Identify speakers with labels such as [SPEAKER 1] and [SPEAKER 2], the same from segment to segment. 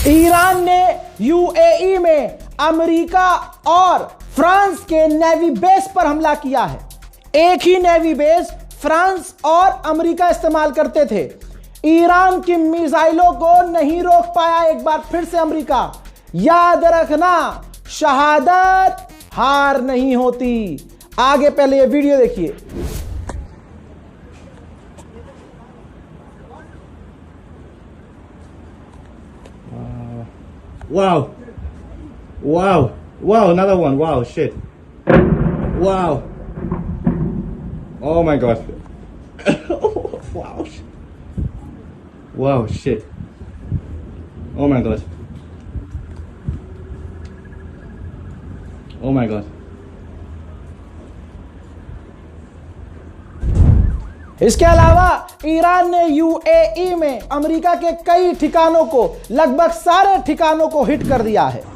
[SPEAKER 1] Iran ने UAE में America और फ्रांस के नेवी बेस पर हमला किया है। एक ही नेवी बेस फ्रांस और अमेरिका इस्तेमाल करते थे। ईरान की मिसाइलों को नहीं रोक पाया एक बार फिर से अमेरिका। याद रखना, शहादत हार नहीं होती। आगे पहले ये वीडियो देखिए।
[SPEAKER 2] Wow. Wow. Wow, another one. Wow, shit. Wow. Oh my god. Wow. Wow, shit. Oh my god. Oh my god.
[SPEAKER 1] इसके अलावा ईरान ने यूएई में अमेरिका के कई ठिकानों को, लगभग सारे ठिकानों को हिट कर दिया है।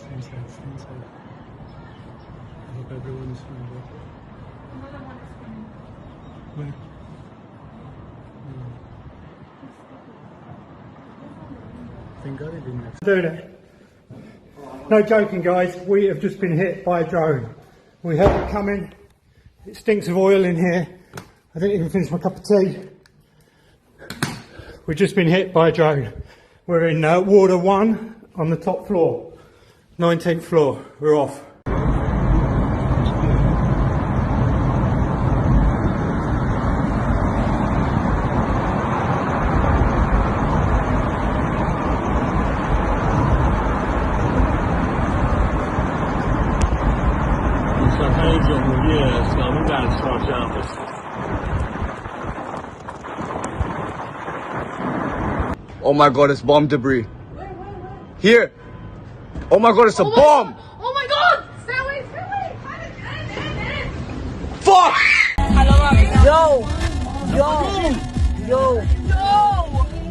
[SPEAKER 3] Stay inside. I hope everyone is fine.
[SPEAKER 4] Another one is coming.
[SPEAKER 3] Where? Thank God it didn't happen.
[SPEAKER 5] Do that. No joking, guys. We have just been hit by a drone. We heard it coming. It stinks of oil in here. I didn't even finish my cup of tea. We've just been hit by a drone. We're in Water 1 on the top floor. 19th floor. We're off.
[SPEAKER 6] Oh my god, it's bomb debris. Here. Oh my god, it's a bomb.
[SPEAKER 4] Oh my god! Stay away, stay away! In.
[SPEAKER 6] Fuck!
[SPEAKER 7] Yo!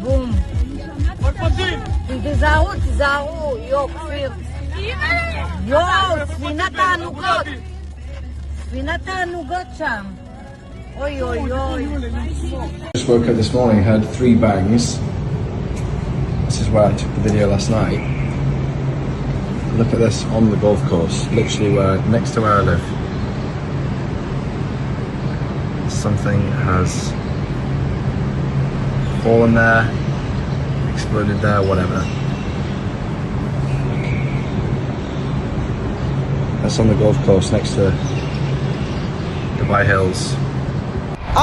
[SPEAKER 7] בום. תיזהרו, יו, כפיר. ספינת הענוגות שם. אוי.
[SPEAKER 6] Just woke up this morning, heard 3 bangs. This is where I took the video last night. Look at this on the golf course, literally next to where I live. Something has fallen there, exploded there, whatever. That's on the golf course next to Dubai Hills.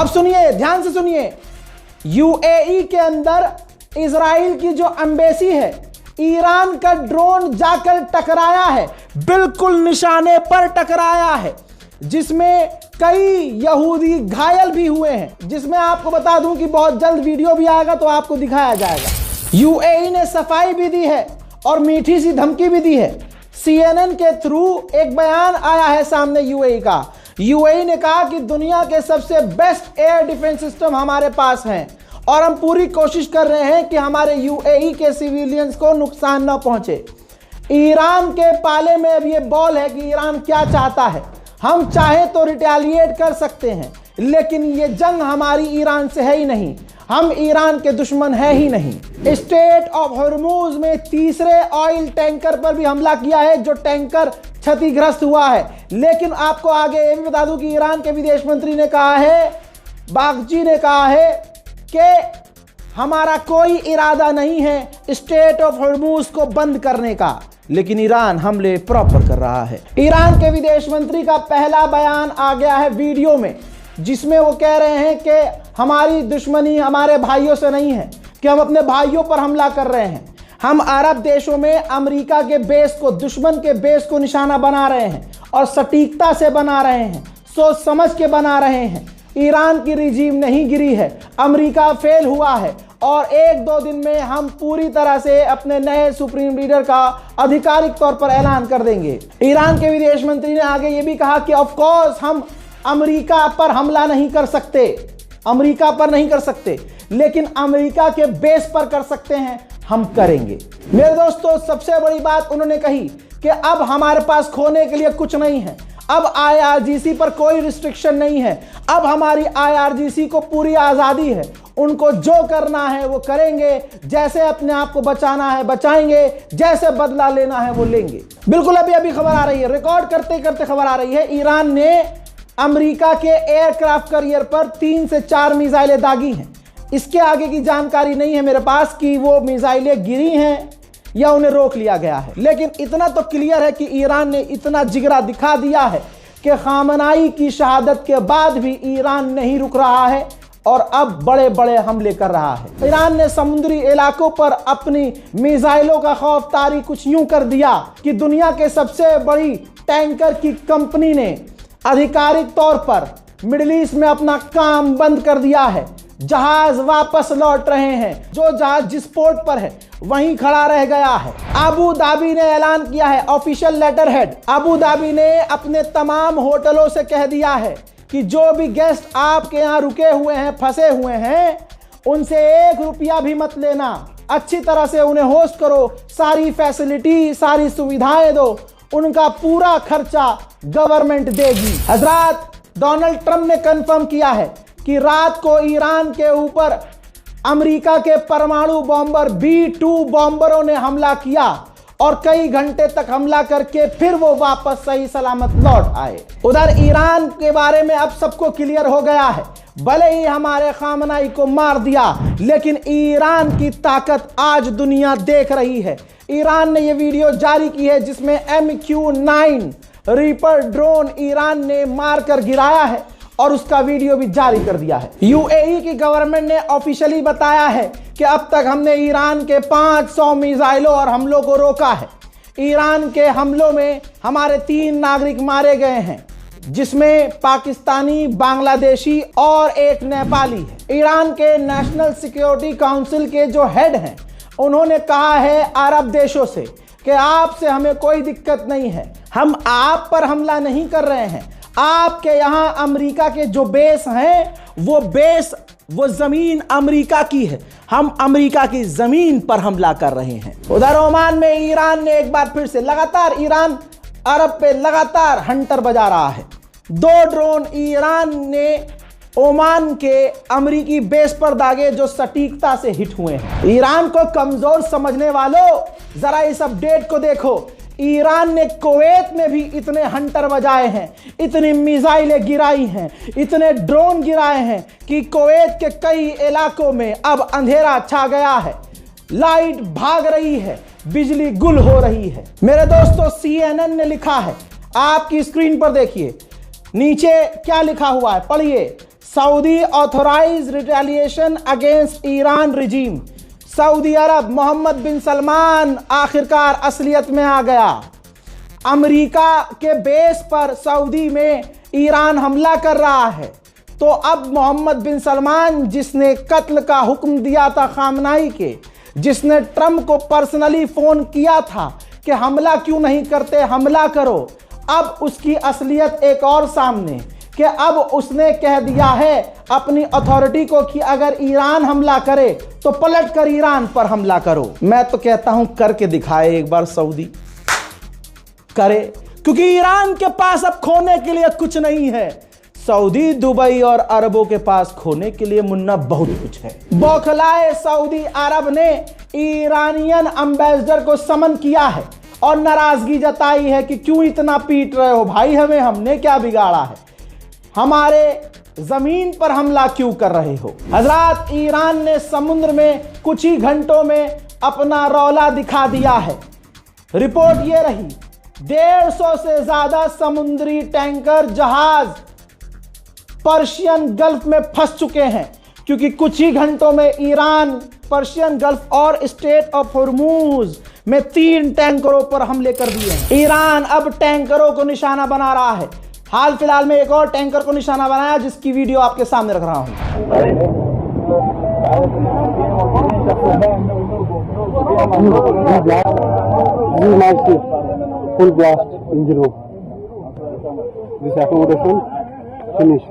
[SPEAKER 1] अब सुनिए, ध्यान से सुनिए। UAE के अंदर Israel की जो embassy है, ईरान का ड्रोन जाकर टकराया है, बिल्कुल निशाने पर टकराया है, जिसमें कई यहूदी घायल भी हुए हैं, जिसमें आपको बता दूं कि बहुत जल्द वीडियो भी आएगा तो आपको दिखाया जाएगा। यूएई ने सफाई भी दी है और मीठी सी धमकी भी दी है। सीएनएन के थ्रू एक बयान आया है सामने यूएई का। यूएई ने कहा कि दुनिया के सबसे बेस्ट एयर डिफेंस सिस्टम हमारे पास हैं और हम पूरी कोशिश कर रहे हैं कि हमारे यूएई के सिविलियंस को नुकसान न पहुंचे। ईरान के पाले में अब ये बॉल है कि ईरान क्या चाहता है। हम चाहे तो रिटेलिएट कर सकते हैं, लेकिन ये जंग हमारी ईरान से है ही नहीं, हम ईरान के दुश्मन है ही नहीं। स्ट्रेट ऑफ हॉर्मूज में तीसरे ऑयल टैंकर पर भी हमला किया है, जो टैंकर क्षतिग्रस्त हुआ है। लेकिन आपको आगे ये भी बता दूं कि ईरान के विदेश मंत्री ने कहा है, बागची ने कहा है कि हमारा कोई इरादा नहीं है स्ट्रेट ऑफ हॉर्मूज को बंद करने का, लेकिन ईरान हमले प्रॉपर कर रहा है। ईरान के विदेश मंत्री का पहला बयान आ गया है वीडियो में, जिसमें वो कह रहे हैं कि हमारी दुश्मनी हमारे भाइयों से नहीं है, कि हम अपने भाइयों पर हमला कर रहे हैं। हम अरब देशों में अमेरिका के बेस को, दुश्मन के बेस को निशाना बना रहे हैं और सटीकता से बना रहे हैं, सोच समझ के बना रहे हैं। ईरान की रिजीम नहीं गिरी है, अमेरिका फेल हुआ है और 1-2 दिन में हम पूरी तरह से अपने नए सुप्रीम लीडर का आधिकारिक तौर पर ऐलान कर देंगे। ईरान के विदेश मंत्री ने आगे ये भी कहा कि ऑफ कोर्स हम अमेरिका पर हमला नहीं कर सकते, अमेरिका पर नहीं कर सकते, लेकिन अमेरिका के बेस पर कर सकते हैं, हम करेंगे। मेरे दोस्तों, सबसे बड़ी बात उन्होंने कही कि अब हमारे पास खोने के लिए कुछ नहीं है, अब IRGC पर कोई रिस्ट्रिक्शन नहीं है, अब हमारी IRGC को पूरी आज़ादी है, उनको जो करना है वो करेंगे, जैसे अपने आप को बचाना है बचाएंगे, जैसे बदला लेना है वो लेंगे। बिल्कुल अभी खबर आ रही है, रिकॉर्ड करते करते खबर आ रही है, ईरान ने अमेरिका के एयरक्राफ्ट कैरियर पर 3 से 4 मिसाइलें दागी हैं। इसके आगे की जानकारी नहीं है मेरे पास कि वो मिसाइलें गिरी हैं या उन्हें रोक लिया गया है, लेकिन इतना तो क्लियर है कि ईरान ने इतना जिगरा दिखा दिया है कि खामनाई की शहादत के बाद भी ईरान नहीं रुक रहा है और अब बड़े बड़े हमले कर रहा है। ईरान ने समुद्री इलाकों पर अपनी मिसाइलों का खौफ तारी कुछ यूं कर दिया कि दुनिया के सबसे बड़ी टैंकर की कंपनी ने आधिकारिक तौर पर मिडिल ईस्ट में अपना काम बंद कर दिया है। जहाज वापस लौट रहे हैं, जो जहाज जिस पोर्ट पर है वहीं खड़ा रह गया है। अबू धाबी ने ऐलान किया है, official letter head, Abu Dhabi ने अपने तमाम होटलों से कह दिया है कि जो भी गेस्ट आपके यहाँ रुके हुए हैं, फंसे हुए हैं, उनसे 1 रुपया भी मत लेना, अच्छी तरह से उन्हें होस्ट करो, सारी फैसिलिटी, सारी सुविधाएं दो, उनका पूरा खर्चा गवर्नमेंट देगी। हजरात, डोनाल्ड ट्रंप ने कंफर्म किया है कि रात को ईरान के ऊपर अमेरिका के परमाणु बॉम्बर B-2 बॉम्बरों ने हमला किया और कई घंटे तक हमला करके फिर वो वापस सही सलामत लौट आए। उधर ईरान के बारे में अब सबको क्लियर हो गया है, भले ही हमारे खामनाई को मार दिया, लेकिन ईरान की ताकत आज दुनिया देख रही है। ईरान ने यह वीडियो जारी की है जिसमें MQ-9 रीपर ड्रोन ईरान ने मारकर गिराया है और उसका वीडियो भी जारी कर दिया है। UAE की गवर्नमेंट ने ऑफिशियली बताया है कि अब तक हमने ईरान के 500 मिसाइलों और हमलों को रोका है। ईरान के हमलों में हमारे 3 नागरिक मारे गए हैं, जिसमें पाकिस्तानी, बांग्लादेशी और एक नेपाली है। ईरान के नेशनल सिक्योरिटी काउंसिल के जो हेड हैं, उन्होंने कहा है अरब देशों से कि आपसे हमें कोई दिक्कत नहीं है, हम आप पर हमला नहीं कर रहे हैं, आपके यहाँ अमेरिका के जो बेस हैं वो जमीन अमेरिका की है, हम अमेरिका की जमीन पर हमला कर रहे हैं। उधर ओमान में ईरान ने एक बार फिर से लगातार ईरान अरब पे लगातार हंटर बजा रहा है। 2 ड्रोन ईरान ने ओमान के अमेरिकी बेस पर दागे जो सटीकता से हिट हुए हैं। ईरान को कमजोर समझने वालों, जरा इस अपडेट को देखो। ईरान ने कुवैत में भी इतने हंटर बजाए हैं, इतनी मिसाइलें गिराई हैं, इतने ड्रोन गिराए हैं कि कुवैत के कई इलाकों में अब अंधेरा छा गया है, लाइट भाग रही है, बिजली गुल हो रही है। मेरे दोस्तों, CNN ने लिखा है, आपकी स्क्रीन पर देखिए, नीचे क्या लिखा हुआ है, पढ़िए। Saudi authorise retaliation against Iran regime. Saudi Arabia, Mohammed bin Salman आखिरकार असलियत में आ गया। अमेरिका के बेस पर सऊदी में ईरान हमला कर रहा है, तो अब मोहम्मद बिन सलमान, जिसने कत्ल का हुक्म दिया था खामनाई के, जिसने ट्रंप को पर्सनली फोन किया था कि हमला क्यों नहीं करते, हमला करो, अब उसकी असलियत एक और सामने कि अब उसने कह दिया है अपनी अथॉरिटी को कि अगर ईरान हमला करे तो पलट कर ईरान पर हमला करो। मैं तो कहता हूं करके दिखाए एक बार, सऊदी करे, क्योंकि ईरान के पास अब खोने के लिए कुछ नहीं है। सऊदी, दुबई और अरबों के पास खोने के लिए मुन्ना बहुत कुछ है। बौखलाए सऊदी अरब ने ईरानियन एम्बेसडर को समन किया है और नाराजगी जताई है कि क्यों इतना पीट रहे हो भाई हमें, हमने क्या बिगाड़ा है, हमारे जमीन पर हमला क्यों कर रहे हो। हजरात, ईरान ने समुद्र में कुछ ही घंटों में अपना रौला दिखा दिया है। रिपोर्ट ये रही, 150 से ज्यादा समुद्री टैंकर जहाज पर्शियन गल्फ में फंस चुके हैं, क्योंकि कुछ ही घंटों में ईरान पर्शियन गल्फ और स्टेट ऑफ हॉर्मूज में 3 टैंकरों पर हमले कर दिए हैं। ईरान अब टैंकरों को निशाना बना रहा है। हाल फिलहाल में एक और टैंकर को निशाना बनाया, जिसकी वीडियो आपके सामने रख रहा हूं।
[SPEAKER 3] Full blast engine room. This accommodation finish.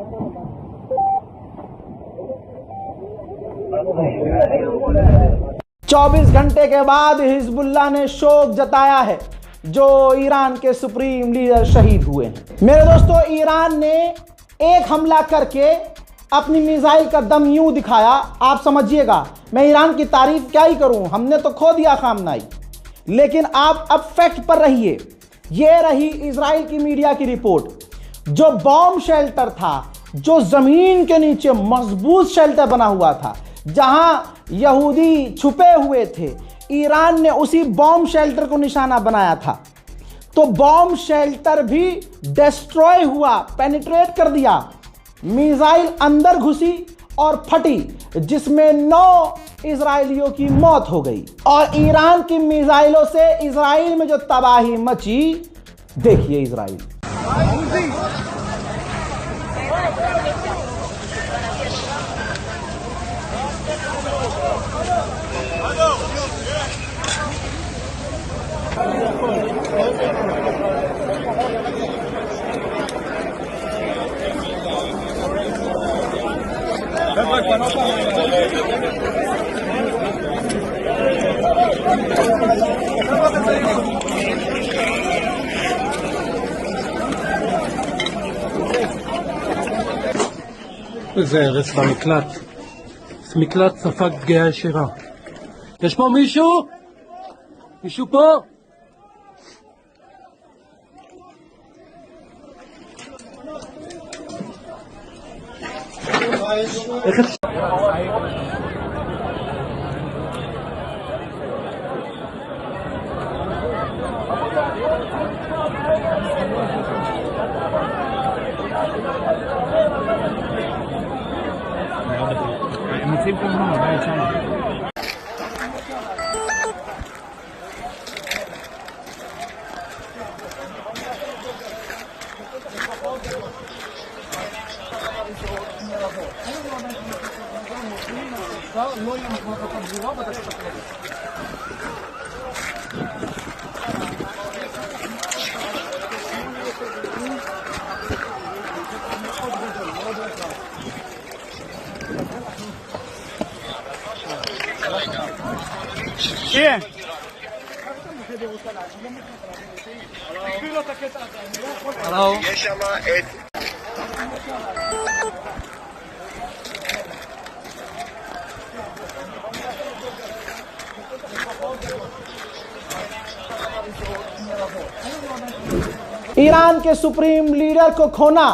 [SPEAKER 1] 24 घंटे के बाद हिजबुल्लाह ने शोक जताया है जो ईरान के सुप्रीम लीडर शहीद हुए हैं। मेरे दोस्तों, ईरान ने एक हमला करके अपनी मिसाइल का दम यूं दिखाया, आप समझिएगा। मैं ईरान की तारीफ क्या ही करूं, हमने तो खो दिया खामनाई। लेकिन आप अब फैक्ट पर रहिए। यह रही इजराइल की मीडिया की रिपोर्ट। जो बॉम्ब शेल्टर था, जो जमीन के नीचे मजबूत शेल्टर बना हुआ था, जहां यहूदी छुपे हुए थे, ईरान ने उसी बॉम्ब शेल्टर को निशाना बनाया था। तो बॉम्ब शेल्टर भी डिस्ट्रॉय हुआ, पेनिट्रेट कर दिया। मिसाइल अंदर घुसी और फटी, जिसमें 9 इजरायलियों की मौत हो गई। और ईरान की मिसाइलों से इजराइल में जो तबाही मची, देखिए इजराइल।
[SPEAKER 3] זה הרס במקלט. מקלט ספג פגיעה ישירה. יש פה מישהו? מישהו פה?
[SPEAKER 1] ईरान के सुप्रीम लीडर को खोना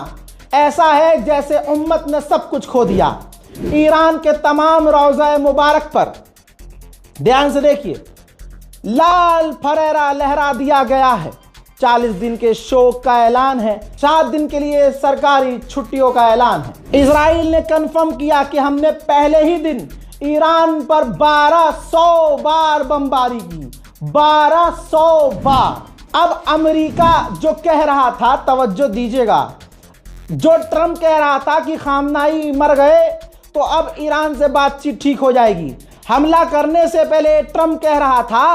[SPEAKER 1] ऐसा है जैसे उम्मत ने सब कुछ खो दिया। ईरान के तमाम रोज़ा मुबारक पर ध्यान से देखिए, लाल फरेरा लहरा दिया गया है। 40 दिन के शोक का ऐलान है, 7 दिन के लिए सरकारी छुट्टियों का ऐलान है। इजराइल ने कंफर्म किया कि हमने पहले ही दिन ईरान पर 1200 बार बमबारी की, 1200 बार। अब अमेरिका जो कह रहा था, तवज्जो दीजिएगा, जो ट्रम्प कह रहा था कि खामनाई मर गए तो अब ईरान से बातचीत ठीक हो जाएगी। हमला करने से पहले ट्रम्प कह रहा था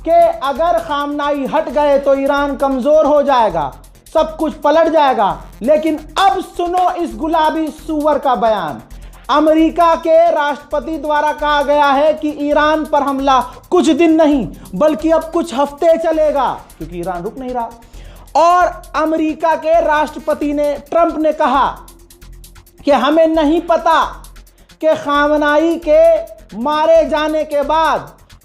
[SPEAKER 1] कि अगर खामनाई हट गए तो ईरान कमजोर हो जाएगा, सब कुछ पलट जाएगा। लेकिन अब सुनो इस गुलाबी सूअर का बयान। अमेरिका के राष्ट्रपति द्वारा कहा गया है कि ईरान पर हमला कुछ दिन नहीं बल्कि अब कुछ हफ्ते चलेगा, क्योंकि ईरान रुक नहीं रहा। और अमेरिका के राष्ट्रपति ने, ट्रंप ने कहा कि हमें नहीं पता कि खामनाई के मारे जाने के बाद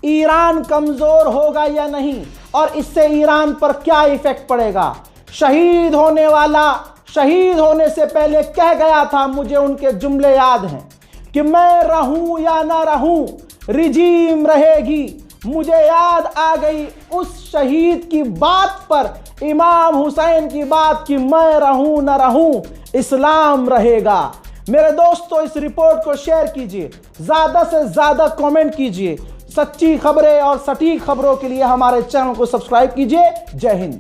[SPEAKER 1] ईरान कमजोर होगा या नहीं और इससे ईरान पर क्या इफेक्ट पड़ेगा। शहीद होने से पहले कह गया था, मुझे उनके जुमले याद हैं कि मैं रहूं या ना रहूं, रिजीम रहेगी। मुझे याद आ गई उस शहीद की बात पर, इमाम हुसैन की बात कि मैं रहूं ना रहूं, इस्लाम रहेगा। मेरे दोस्तों, इस रिपोर्ट को शेयर कीजिए, ज्यादा से ज्यादा कमेंट कीजिए। सच्ची खबरें और सटीक खबरों के लिए हमारे चैनल को सब्सक्राइब कीजिए। जय हिंद।